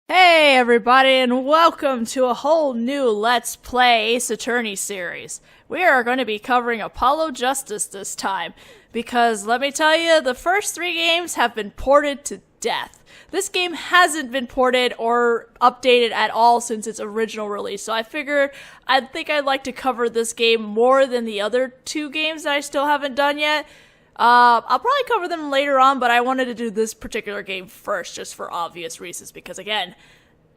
Hey everybody, and welcome to a whole new Let's Play Ace Attorney series. We are going to be covering Apollo Justice this time, because let me tell you, the first three games have been ported to death. This game hasn't been ported or updated at all since its original release, so I figured I'd like to cover this game more than the other two games that I still haven't done yet. I'll probably cover them later on, but I wanted to do this particular game first, just for obvious reasons, because again,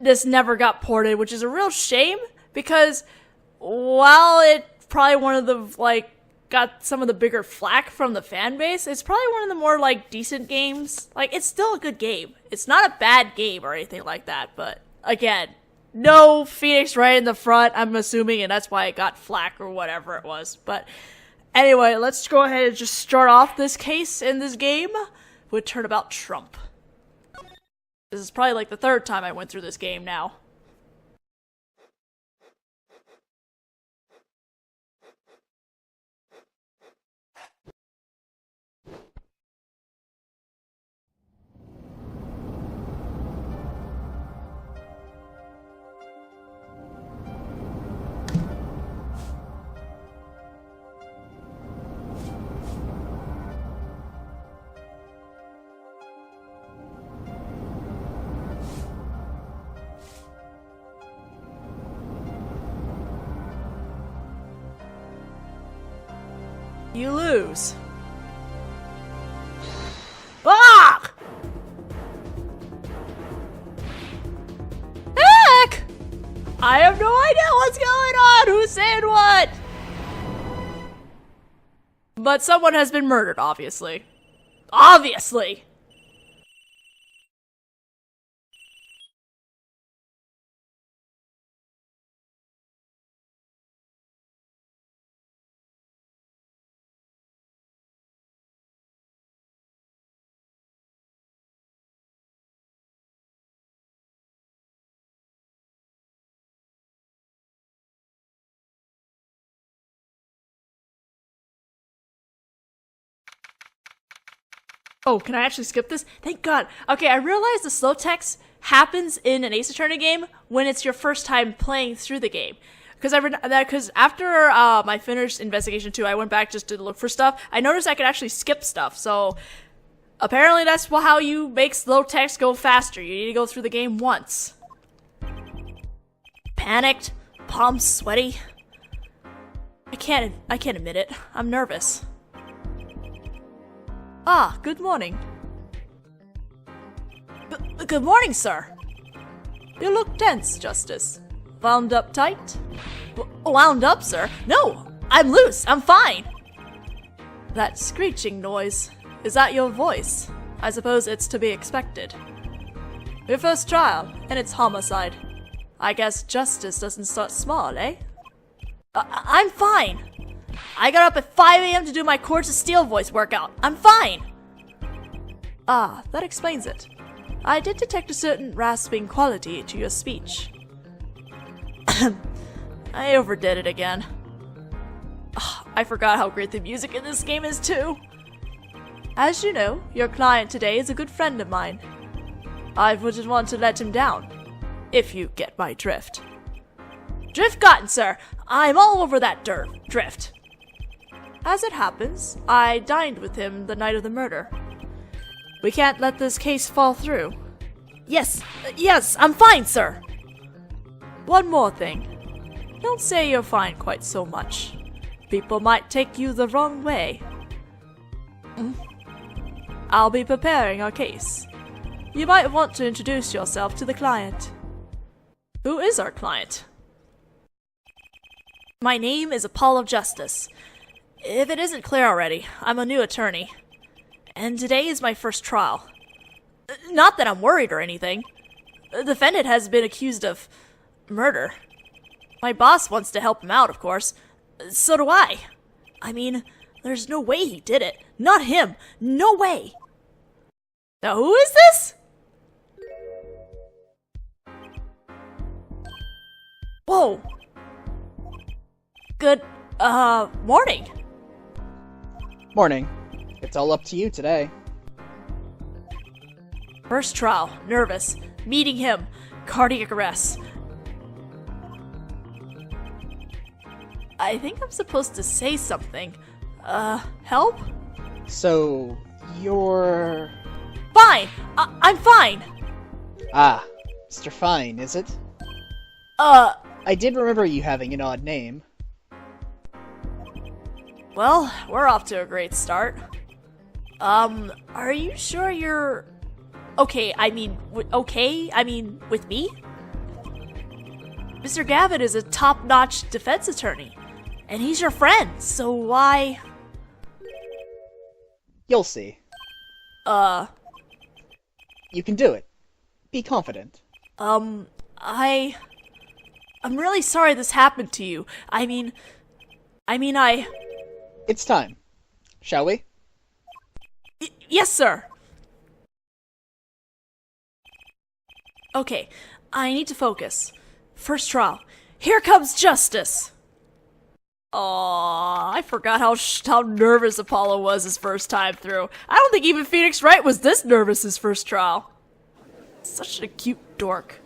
this never got ported, which is a real shame, because while it probably one of the, got some of the bigger flack from the fan base, it's probably one of the more, decent games. It's still a good game. It's not a bad game or anything like that, but again, no Phoenix right in the front, I'm assuming, and that's why it got flack or whatever it was, but anyway, let's go ahead and just start off this case in this game with Turnabout Trump. This is probably the third time I went through this game now. You lose. Ah! Heck! I have no idea what's going on! Who's saying what? But someone has been murdered, obviously. Obviously! Oh, can I actually skip this? Thank God. Okay, I realized the slow text happens in an Ace Attorney game when it's your first time playing through the game. Because after I finished Investigation 2, I went back just to look for stuff. I noticed I could actually skip stuff, so apparently that's how you make slow text go faster. You need to go through the game once. Panicked, palms sweaty. I can't admit it. I'm nervous. Ah, good morning. Good morning, sir. You look tense, Justice. Wound up tight? Wound up, sir? No, I'm loose. I'm fine. That screeching noise. Is that your voice? I suppose it's to be expected. Your first trial, and it's homicide. I guess justice doesn't start small, eh? I'm fine. I got up at 5 a.m. to do my Courts of Steel voice workout. I'm fine. Ah, that explains it. I did detect a certain rasping quality to your speech. I overdid it again. I forgot how great the music in this game is too. As you know, your client today is a good friend of mine. I wouldn't want to let him down, if you get my drift. Drift gotten, sir. I'm all over that drift. As it happens, I dined with him the night of the murder. We can't let this case fall through. Yes, I'm fine, sir. One more thing. Don't say you're fine quite so much. People might take you the wrong way. I'll be preparing our case. You might want to introduce yourself to the client. Who is our client? My name is Apollo Justice. If it isn't clear already, I'm a new attorney. And today is my first trial. Not that I'm worried or anything. The defendant has been accused of murder. My boss wants to help him out, of course. So do I. I mean, there's no way he did it. Not him. No way. Now who is this? Whoa. Good, morning. Morning. It's all up to you today. First trial, nervous. Meeting him. cardiac arrest. I think I'm supposed to say something. Help? So, you're... Fine! I'm fine! Ah, Mr. Fine, is it? I did remember you having an odd name. Well, we're off to a great start. Are you sure you're... Okay, I mean, with me? Mr. Gavin is a top-notch defense attorney, and he's your friend, so why... You'll see. You can do it. Be confident. I'm really sorry this happened to you. I mean, It's time. Shall we? Yes, sir! Okay, I need to focus. First trial. Here comes justice! Aww, I forgot how nervous Apollo was his first time through. I don't think even Phoenix Wright was this nervous his first trial. Such a cute dork.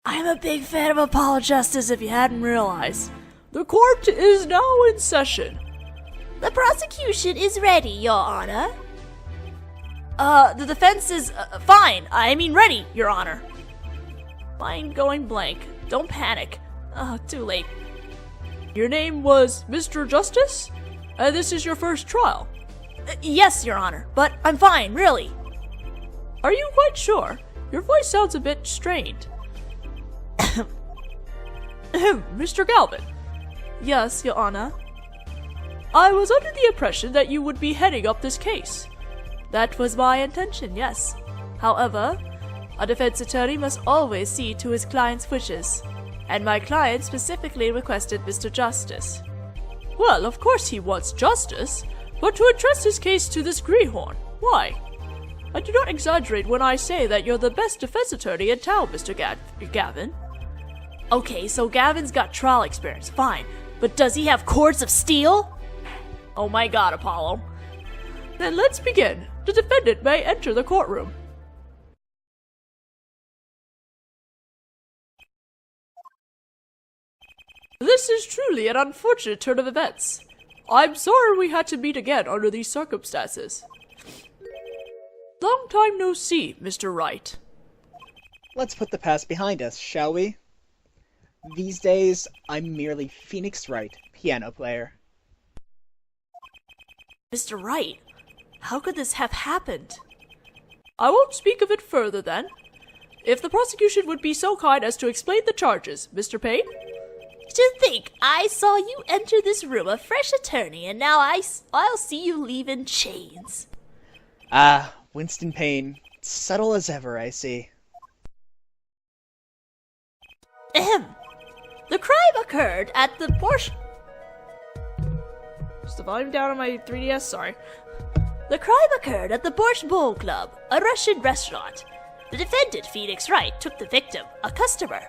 I'm a big fan of Apollo Justice if you hadn't realized. The court is now in session. The prosecution is ready, Your Honor. The defense is, ready, Your Honor. Mind going blank. Don't panic. Too late. Your name was Mr. Justice? And this is your first trial? Yes, Your Honor, but I'm fine, really. Are you quite sure? Your voice sounds a bit strained. Mr. Galvin. Yes, Your Honor. I was under the impression that you would be heading up this case. That was my intention, yes. However, a defense attorney must always see to his client's wishes, and my client specifically requested Mr. Justice. Well, of course he wants justice, but to entrust his case to this greenhorn. Why? I do not exaggerate when I say that you're the best defense attorney in town, Mr. Gavin. Okay, so Gavin's got trial experience, fine. But does he have cords of steel? Oh my god, Apollo. Then let's begin. The defendant may enter the courtroom. This is truly an unfortunate turn of events. I'm sorry we had to meet again under these circumstances. Long time no see, Mr. Wright. Let's put the past behind us, shall we? These days, I'm merely Phoenix Wright, piano player. Mr. Wright, how could this have happened? I won't speak of it further then. If the prosecution would be so kind as to explain the charges, Mr. Payne? To think I saw you enter this room a fresh attorney, and now I'll see you leave in chains. Ah, Winston Payne. Subtle as ever, I see. Ahem. The crime occurred at the Porsche... Just the volume down on my 3DS, sorry. The crime occurred at the Borscht Bowl Club, a Russian restaurant. The defendant, Phoenix Wright, took the victim, a customer,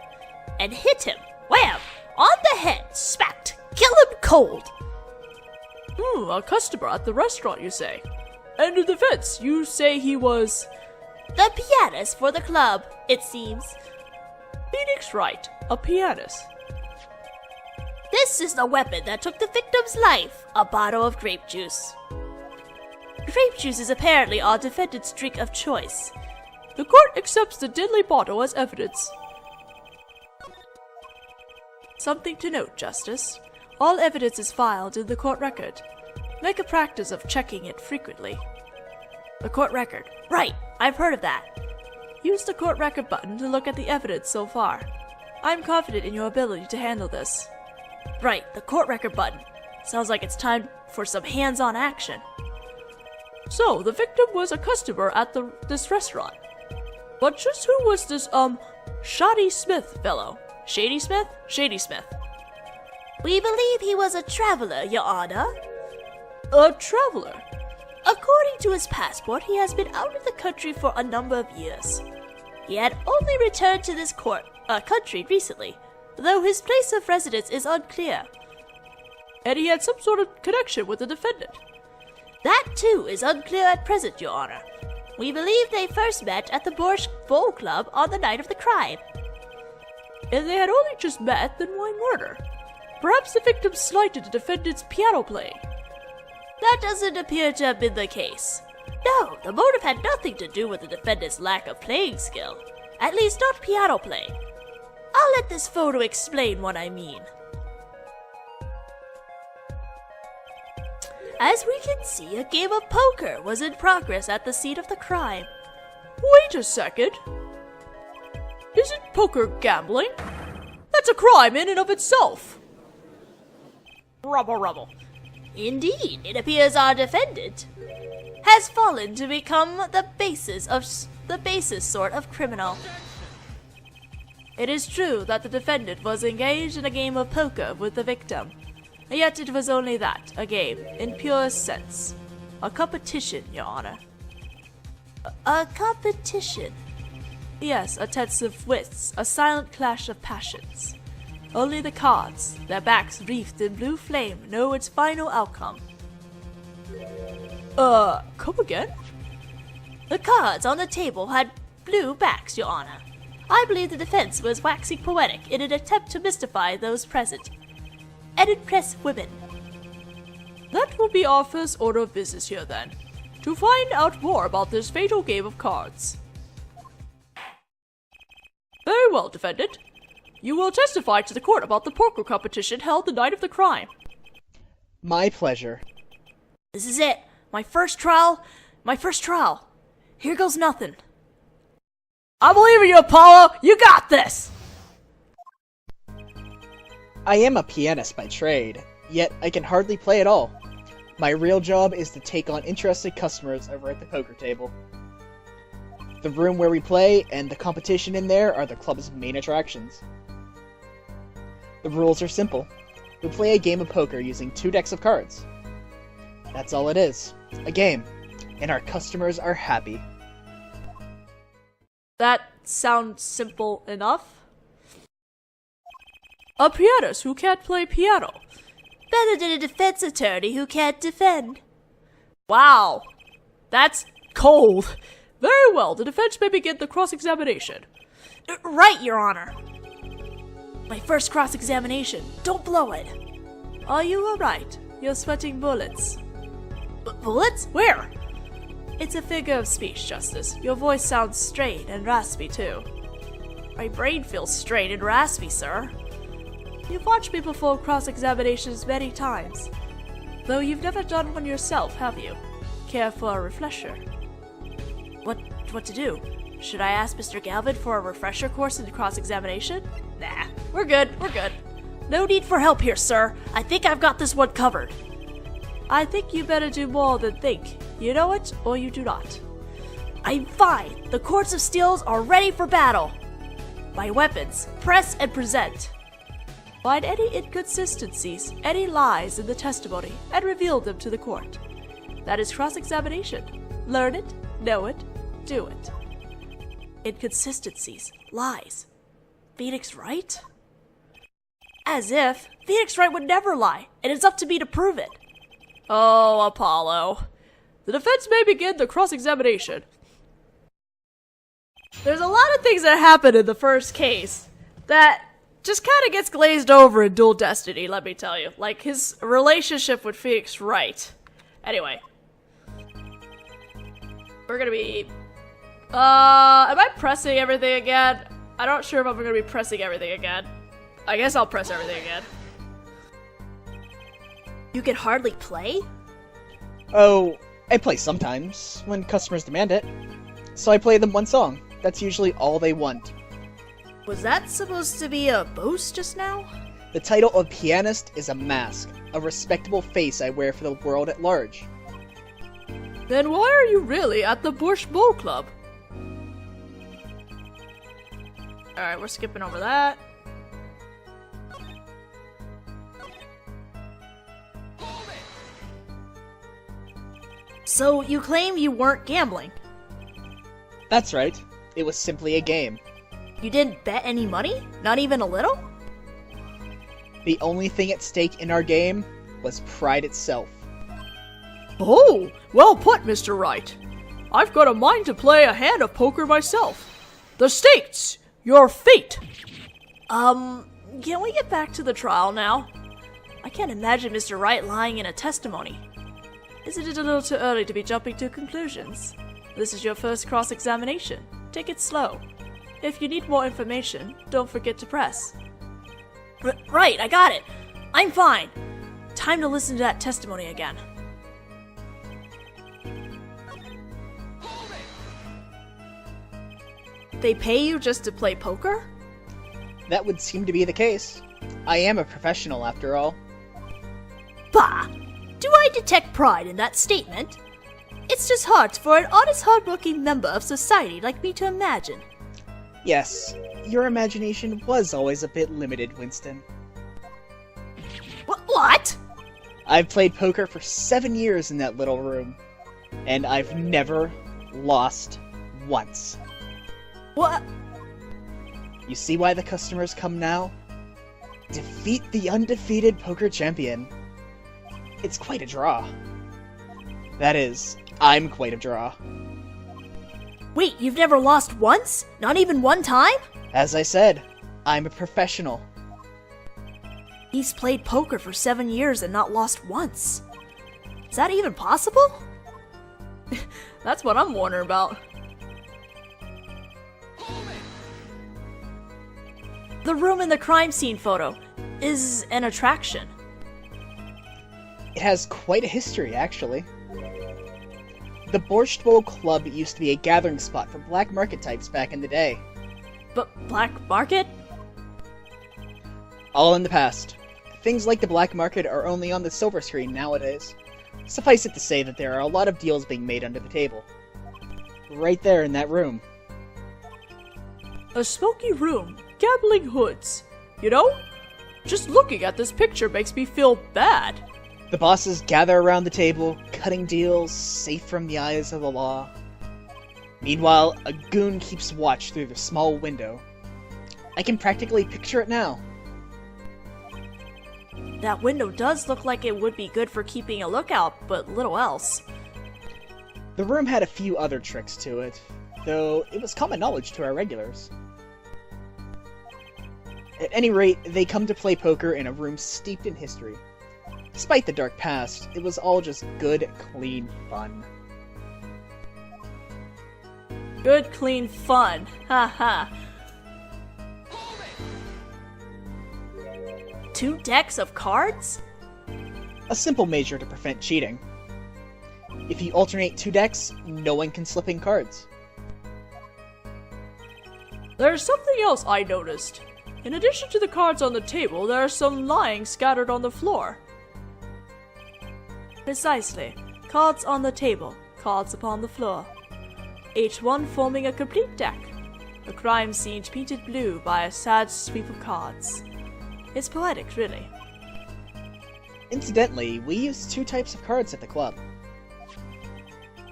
and hit him, wham, on the head, smacked, kill him cold. A customer at the restaurant, you say? And in defense, you say he was... The pianist for the club, it seems. Phoenix Wright, a pianist. This is the weapon that took the victim's life, a bottle of grape juice. Grape juice is apparently our defendant's drink of choice. The court accepts the deadly bottle as evidence. Something to note, Justice. All evidence is filed in the court record. Make a practice of checking it frequently. The court record. Right, I've heard of that. Use the court record button to look at the evidence so far. I'm confident in your ability to handle this. Right, the court record button. Sounds like it's time for some hands-on action. So, the victim was a customer at this restaurant. But just who was this, Shoddy Smith fellow? Shady Smith? Shady Smith. We believe he was a traveler, Your Honor. A traveler? According to his passport, he has been out of the country for a number of years. He had only returned to this country recently, though his place of residence is unclear. And he had some sort of connection with the defendant. That, too, is unclear at present, Your Honor. We believe they first met at the Borscht Bowl Club on the night of the crime. If they had only just met, then why murder? Perhaps the victim slighted the defendant's piano playing. That doesn't appear to have been the case. No, the motive had nothing to do with the defendant's lack of playing skill. At least not piano playing. I'll let this photo explain what I mean. As we can see, a game of poker was in progress at the scene of the crime. Wait a second. Isn't poker gambling? That's a crime in and of itself. Rubble. Indeed, it appears our defendant has fallen to become the basest sort of criminal. It is true that the defendant was engaged in a game of poker with the victim. Yet it was only that, a game, in purest sense. A competition, Your Honor. A competition? Yes, a test of wits, a silent clash of passions. Only the cards, their backs wreathed in blue flame, know its final outcome. Come again? The cards on the table had blue backs, Your Honor. I believe the defense was waxing poetic in an attempt to mystify those present and impress women. That will be our first order of business here, then. To find out more about this fatal game of cards. Very well, defendant. You will testify to the court about the poker competition held the night of the crime. My pleasure. This is it. My first trial. Here goes nothing. I believe in you, Apollo! You got this! I am a pianist by trade, yet I can hardly play at all. My real job is to take on interested customers over at the poker table. The room where we play and the competition in there are the club's main attractions. The rules are simple. We play a game of poker using 2 decks of cards. That's all it is. A game. And our customers are happy. That sounds simple enough. A pianist who can't play piano. Better than a defense attorney who can't defend. Wow. That's cold. Very well, the defense may begin the cross-examination. Right, Your Honor. My first cross-examination. Don't blow it. Are you alright? You're sweating bullets. Bullets? Where? It's a figure of speech, Justice. Your voice sounds strained and raspy, too. My brain feels strained and raspy, sir. You've watched me perform cross-examinations many times. Though you've never done one yourself, have you? Care for a refresher? What to do? Should I ask Mr. Galvin for a refresher course in cross-examination? Nah, we're good. No need for help here, sir. I think I've got this one covered. I think you better do more than think. You know it, or you do not. I'm fine. The courts of steels are ready for battle. My weapons, press and present. Find any inconsistencies, any lies in the testimony, and reveal them to the court. That is cross-examination. Learn it, know it, do it. Inconsistencies, lies. Phoenix Wright? As if. Phoenix Wright would never lie, and it's up to me to prove it. Oh, Apollo. The defense may begin the cross-examination. There's a lot of things that happen in the first case that just kind of gets glazed over in Dual Destiny, let me tell you. Like, his relationship with Phoenix Wright. Anyway. We're gonna be... am I pressing everything again? I'm not sure if I'm gonna be pressing everything again. I guess I'll press everything again. You can hardly play? Oh, I play sometimes, when customers demand it. So I play them one song. That's usually all they want. Was that supposed to be a boast just now? The title of pianist is a mask, a respectable face I wear for the world at large. Then why are you really at the Borscht Bowl Club? Alright, we're skipping over that. So, you claim you weren't gambling? That's right. It was simply a game. You didn't bet any money? Not even a little? The only thing at stake in our game was pride itself. Oh, well put, Mr. Wright. I've got a mind to play a hand of poker myself. The stakes! Your fate! Can we get back to the trial now? I can't imagine Mr. Wright lying in a testimony. Isn't it a little too early to be jumping to conclusions? This is your first cross-examination. Take it slow. If you need more information, don't forget to press. Right, I got it. I'm fine. Time to listen to that testimony again. They pay you just to play poker? That would seem to be the case. I am a professional, after all. Bah! Do I detect pride in that statement? It's just hard for an honest, hard-working member of society like me to imagine. Yes, your imagination was always a bit limited, Winston. What? I've played poker for 7 years in that little room, and I've never lost once. What? You see why the customers come now? Defeat the undefeated poker champion. It's quite a draw. That is, I'm quite a draw. Wait, you've never lost once? Not even one time? As I said, I'm a professional. He's played poker for 7 years and not lost once. Is that even possible? That's what I'm wondering about. The room in the crime scene photo is an attraction. It has quite a history, actually. The Borscht Bowl Club used to be a gathering spot for black market types back in the day. But black market? All in the past. Things like the black market are only on the silver screen nowadays. Suffice it to say that there are a lot of deals being made under the table. Right there in that room. A smoky room, gambling hoods. You know? Just looking at this picture makes me feel bad. The bosses gather around the table, cutting deals, safe from the eyes of the law. Meanwhile, a goon keeps watch through the small window. I can practically picture it now. That window does look like it would be good for keeping a lookout, but little else. The room had a few other tricks to it, though it was common knowledge to our regulars. At any rate, they come to play poker in a room steeped in history. Despite the dark past, it was all just good, clean fun. Good, clean fun. Haha. 2 decks of cards? A simple measure to prevent cheating. If you alternate 2 decks, no one can slip in cards. There's something else I noticed. In addition to the cards on the table, there are some lying scattered on the floor. Precisely. Cards on the table, cards upon the floor. Each one forming a complete deck. A crime scene painted blue by a sad sweep of cards. It's poetic, really. Incidentally, we used 2 types of cards at the club.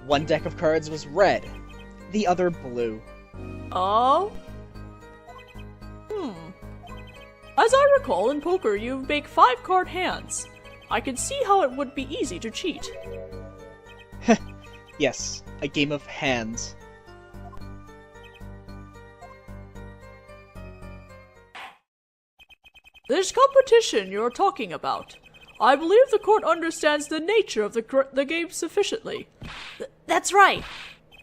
One deck of cards was red, the other blue. Oh? As I recall, in poker you make 5-card hands. I can see how it would be easy to cheat. Yes, a game of hands. This competition you're talking about. I believe the court understands the nature of the game sufficiently. That's right.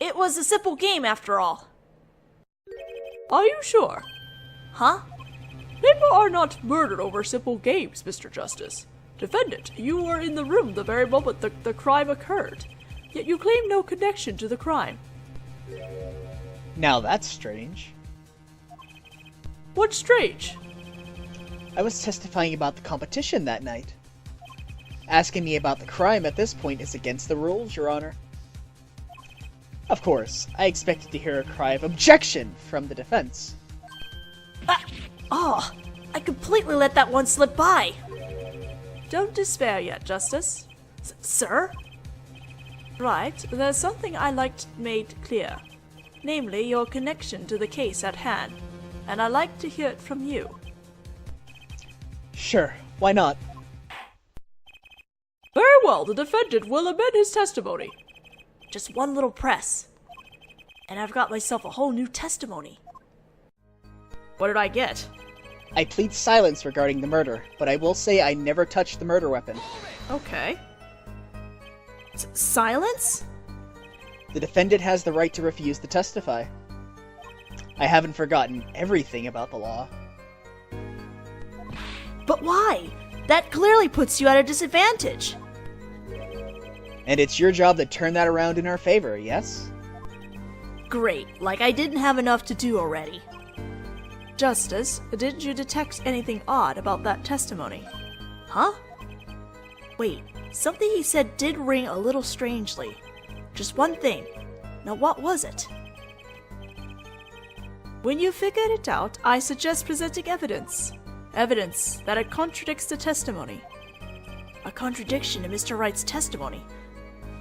It was a simple game after all. Are you sure? Huh? People are not murdered over simple games, Mr. Justice. Defendant, you were in the room the very moment the crime occurred, yet you claim no connection to the crime. Now that's strange. What's strange? I was testifying about the competition that night. Asking me about the crime at this point is against the rules, Your Honor. Of course, I expected to hear a cry of objection from the defense. I completely let that one slip by. Don't despair yet, Justice. Sir? Right, there's something I like made clear. Namely, your connection to the case at hand. And I'd like to hear it from you. Sure, why not? Very well, the defendant will amend his testimony. Just one little press. And I've got myself a whole new testimony. What did I get? I plead silence regarding the murder, but I will say I never touched the murder weapon. Okay. Silence? The defendant has the right to refuse to testify. I haven't forgotten everything about the law. But why? That clearly puts you at a disadvantage. And it's your job to turn that around in our favor, yes? Great, like I didn't have enough to do already. Justice, didn't you detect anything odd about that testimony? Huh? Wait, something he said did ring a little strangely. Just one thing. Now what was it? When you figured it out, I suggest presenting evidence. Evidence that it contradicts the testimony. A contradiction in Mr. Wright's testimony.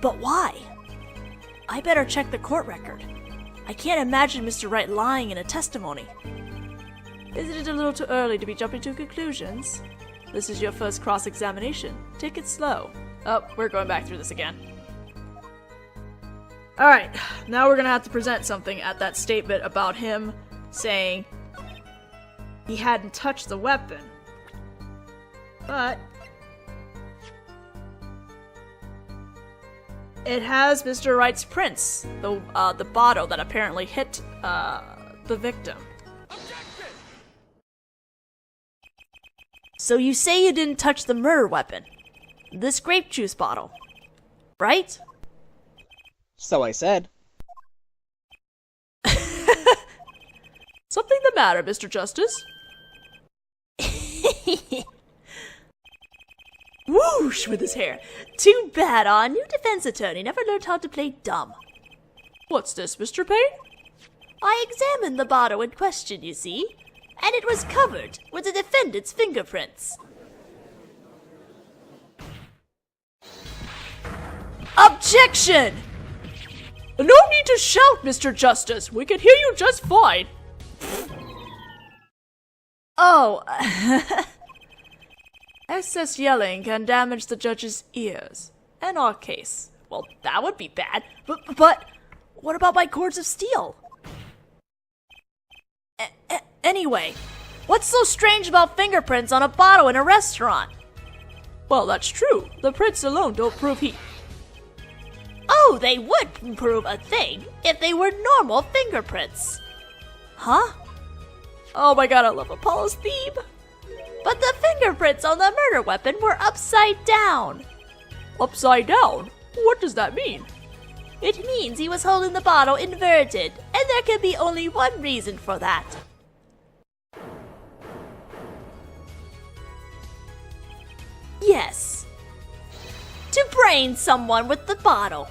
But why? I better check the court record. I can't imagine Mr. Wright lying in a testimony. Isn't it a little too early to be jumping to conclusions? This is your first cross-examination. Take it slow. Oh, we're going back through this again. Alright, now we're gonna have to present something at that statement about him saying he hadn't touched the weapon. But it has Mr. Wright's prints, the bottle that apparently hit the victim. So you say you didn't touch the murder weapon, this grape juice bottle, right? So I said. Something the matter, Mr. Justice? Whoosh with his hair. Too bad our new defense attorney never learned how to play dumb. What's this, Mr. Payne? I examined the bottle in question, you see, and it was covered with the defendant's fingerprints. Objection! No need to shout, Mr. Justice. We can hear you just fine. Oh, excess yelling can damage the judge's ears. In our case, well, that would be bad. But what about my cords of steel? Anyway, what's so strange about fingerprints on a bottle in a restaurant? Well, that's true. The prints alone don't prove he... Oh, they would prove a thing if they were normal fingerprints. Huh? Oh my god, I love Apollo's theme. But the fingerprints on the murder weapon were upside down. Upside down? What does that mean? It means he was holding the bottle inverted, and there can be only one reason for that. Yes. To brain someone with the bottle.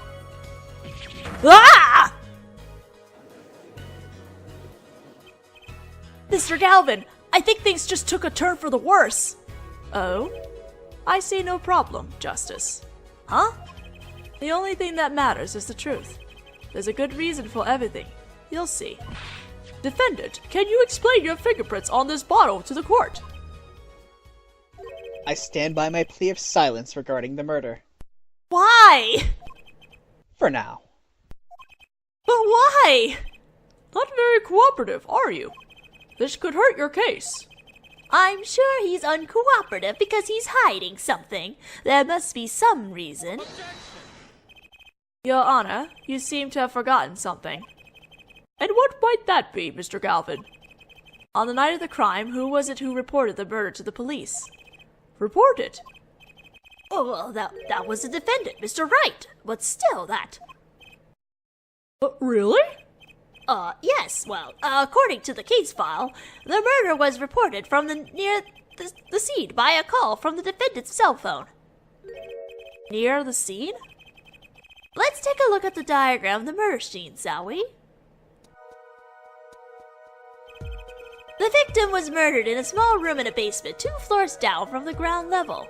Ah! Mr. Galvin, I think things just took a turn for the worse. Oh? I see no problem, Justice. Huh? The only thing that matters is the truth. There's a good reason for everything. You'll see. Defendant, can you explain your fingerprints on this bottle to the court? I stand by my plea of silence regarding the murder. Why? For now. But why? Not very cooperative, are you? This could hurt your case. I'm sure he's uncooperative because he's hiding something. There must be some reason. Your Honor, you seem to have forgotten something. And what might that be, Mr. Galvin? On the night of the crime, who was it who reported the murder to the police? Reported? Oh, well, that was the defendant, Mr. Wright. But still, that... really? Yes, well, according to the case file, the murder was reported from near the scene by a call from the defendant's cell phone. Near the scene? Let's take a look at the diagram of the murder scene, shall we? The victim was murdered in a small room in a basement 2 floors down from the ground level.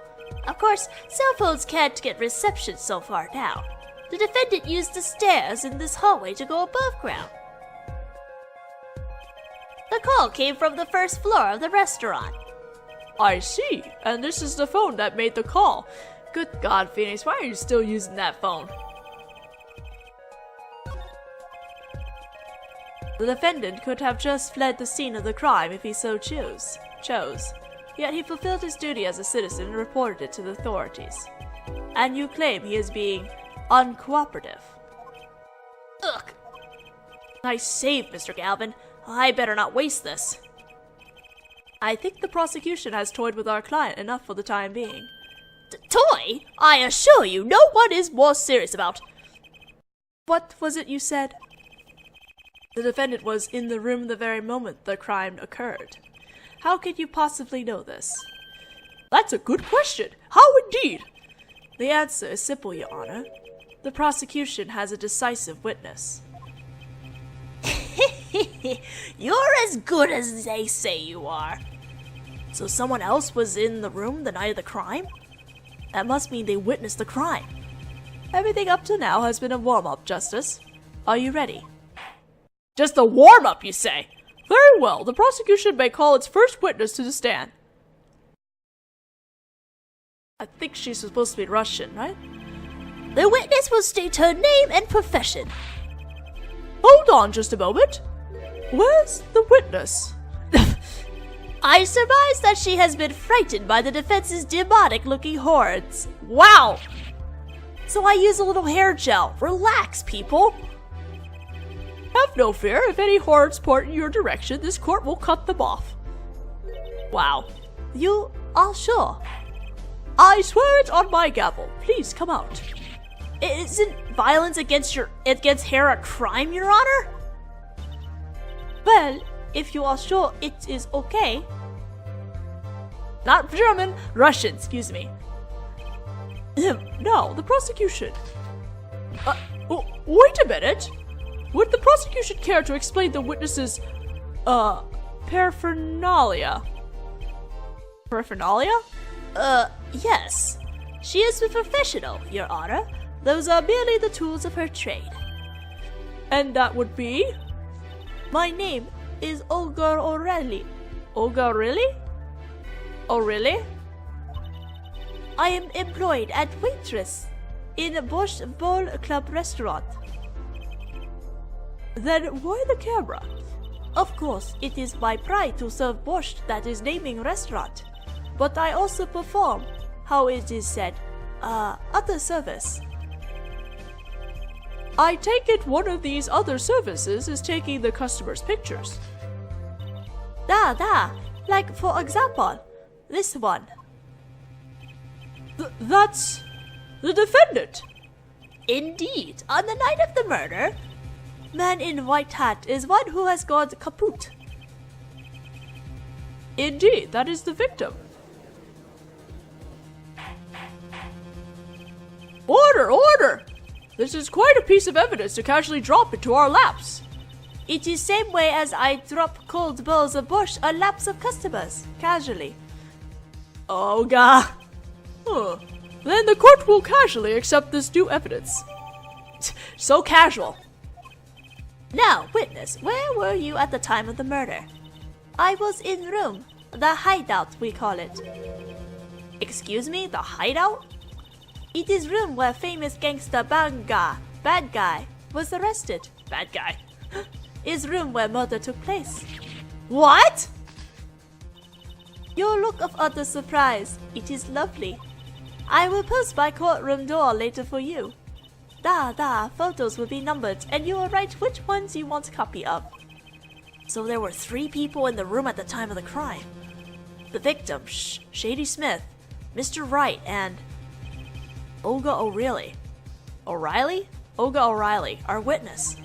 Of course, cell phones can't get reception so far down. The defendant used the stairs in this hallway to go above ground. The call came from the first floor of the restaurant. I see, and this is the phone that made the call. Good God, Phoenix, why are you still using that phone? The defendant could have just fled the scene of the crime if he so chose. Yet he fulfilled his duty as a citizen and reported it to the authorities. And you claim he is being uncooperative. Ugh. Nice save, Mr. Galvin. I better not waste this. I think the prosecution has toyed with our client enough for the time being. Toy? I assure you, no one is more serious about... What was it you said? The defendant was in the room the very moment the crime occurred. How could you possibly know this? That's a good question. How indeed? The answer is simple, Your Honor. The prosecution has a decisive witness. You're as good as they say you are. So someone else was in the room the night of the crime? That must mean they witnessed the crime. Everything up to now has been a warm-up, Justice. Are you ready? Just a warm-up, you say? Very well, the prosecution may call its first witness to the stand. I think she's supposed to be Russian, right? The witness will state her name and profession. Hold on just a moment. Where's the witness? I surmise that she has been frightened by the defense's demonic-looking hordes. Wow! So I use a little hair gel. Relax, people. Have no fear. If any hordes point in your direction, this court will cut them off. Wow. You are sure? I swear it on my gavel. Please come out. Isn't violence against hair a crime, Your Honor? Well, if you are sure it is okay. Not German, Russian, excuse me. Now, the prosecution. Wait a minute. Would the prosecution care to explain the witness's, paraphernalia? Paraphernalia? Yes. She is a professional, Your Honor. Those are merely the tools of her trade. And that would be? My name is Olga O'Reilly. Olga really? Oh, really? I am employed as waitress in a Bosch Bowl Club restaurant. Then why the camera? Of course, it is my pride to serve Bosch that is naming restaurant. But I also perform, how it is said, other service. I take it one of these other services is taking the customer's pictures. Like for example, this one. That's the defendant. Indeed, on the night of the murder, man in white hat is one who has gone kaput. Indeed, that is the victim. Order, order! This is quite a piece of evidence to casually drop into our laps. It is same way as I drop cold bowls of Bosch on laps of customers, casually. Oh, God. Then the court will casually accept this new evidence. So casual. Now, witness, where were you at the time of the murder? I was in room, the hideout we call it. Excuse me, the hideout? It is room where famous gangster bad guy was arrested. Bad guy. Is room where murder took place. What? Your look of utter surprise. It is lovely. I will post by courtroom door later for you. Photos will be numbered and you will write which ones you want a copy of. So there were 3 people in the room at the time of the crime. The victim, Shady Smith, Mr. Wright, and Olga O'Reilly. Olga O'Reilly, our witness.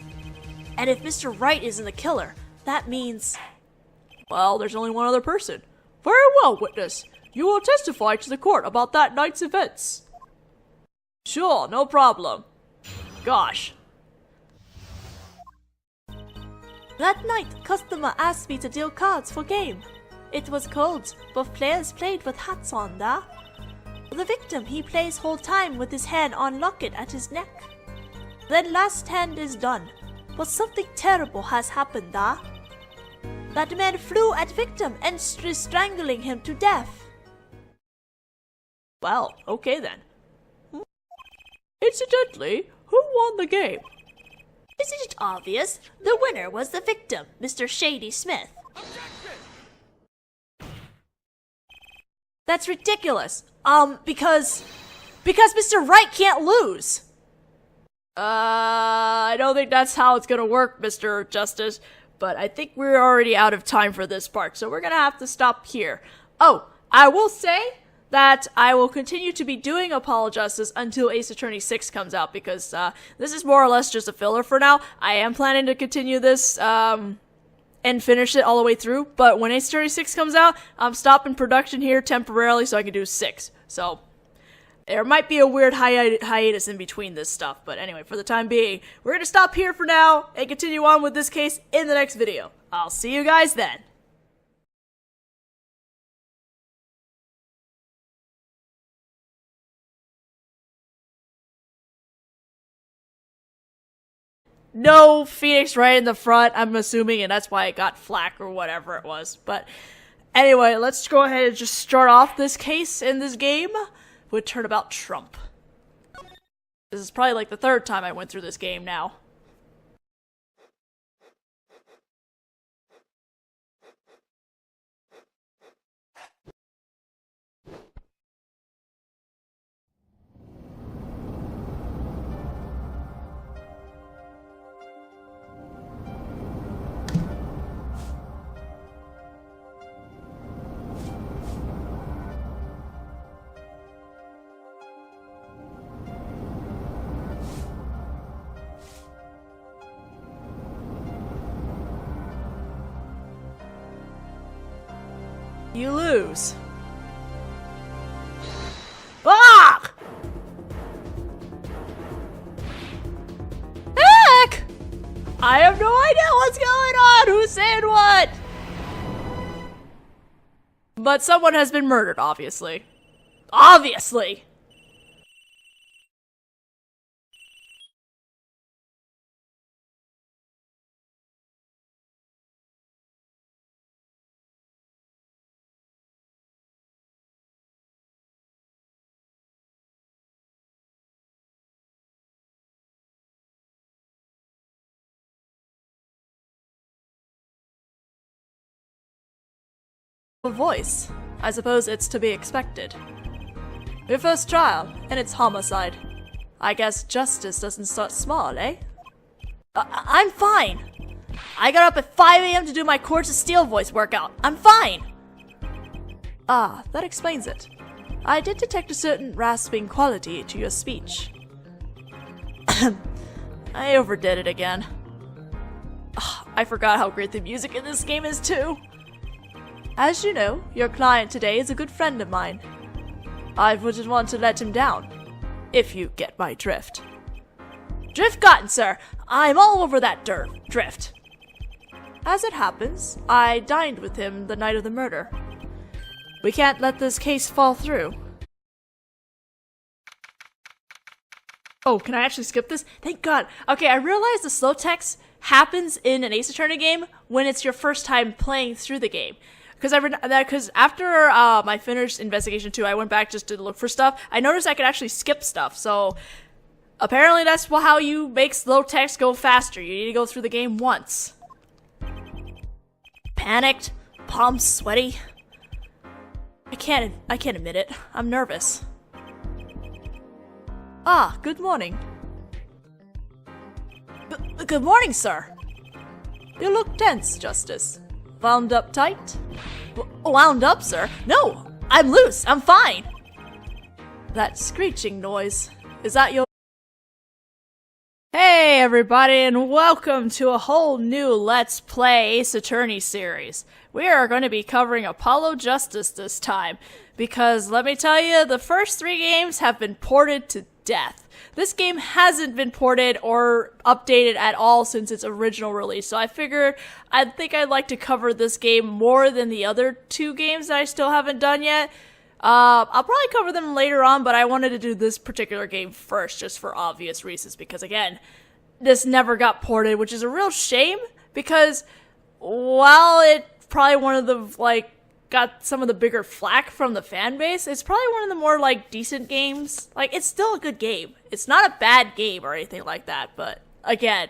And if Mr. Wright isn't the killer, that means... Well, there's only one other person. Very well, witness. You will testify to the court about that night's events. Sure, no problem. Gosh. That night, customer asked me to deal cards for game. It was cold. Both players played with hats on, da. The victim, he plays whole time with his hand on locket at his neck. Then last hand is done. But something terrible has happened, da. That man flew at victim and is strangling him to death. Well, okay then. Incidentally, who won the game? Isn't it obvious? The winner was the victim, Mr. Shady Smith. That's ridiculous. Because Mr. Right can't lose. I don't think that's how it's gonna work, Mr. Justice, but I think we're already out of time for this part, so we're gonna have to stop here. Oh, I will say that I will continue to be doing Apollo Justice until Ace Attorney 6 comes out, because this is more or less just a filler for now. I am planning to continue this and finish it all the way through, but when Ace Attorney 6 comes out, I'm stopping production here temporarily so I can do 6. So there might be a weird hiatus in between this stuff, but anyway, for the time being, we're going to stop here for now and continue on with this case in the next video. I'll see you guys then. No Phoenix right in the front, I'm assuming, and that's why it got flack or whatever it was. But anyway, let's go ahead and just start off this case in this game with Turnabout Trump. This is probably like the third time I went through this game now. You lose. Fuck! Heck! I have no idea what's going on! Who's saying what? But someone has been murdered, obviously. Obviously! Voice. I suppose it's to be expected. Your first trial, and it's homicide. I guess justice doesn't start small, eh? I'm fine. I got up at 5 a.m. to do my Courts of Steel voice workout. I'm fine. Ah, that explains it. I did detect a certain rasping quality to your speech. I overdid it again. I forgot how great the music in this game is too. As you know, your client today is a good friend of mine. I wouldn't want to let him down, if you get my drift. Drift gotten, sir. I'm all over that drift. As it happens, I dined with him the night of the murder. We can't let this case fall through. Oh, can I actually skip this? Thank God. Okay, I realize the slow text happens in an Ace Attorney game when it's your first time playing through the game. Because after I finished Investigation 2, I went back just to look for stuff. I noticed I could actually skip stuff, so apparently that's how you make slow text go faster. You need to go through the game once. Panicked, palms sweaty. I can't admit it. I'm nervous. Ah, good morning. Good morning, sir. You look tense, Justice. Wound up tight? Wound up, sir? No! I'm loose! I'm fine! That screeching noise. Is that your— Hey everybody, and welcome to a whole new Let's Play Ace Attorney series. We are going to be covering Apollo Justice this time, because let me tell you, the first 3 games have been ported to death. This game hasn't been ported or updated at all since its original release, so I figured I'd like to cover this game more than the other 2 games that I still haven't done yet. I'll probably cover them later on, but I wanted to do this particular game first, just for obvious reasons, because again, this never got ported, which is a real shame, because while it probably one of the, got some of the bigger flack from the fan base, it's probably one of the more, decent games. It's still a good game. It's not a bad game or anything like that, but again,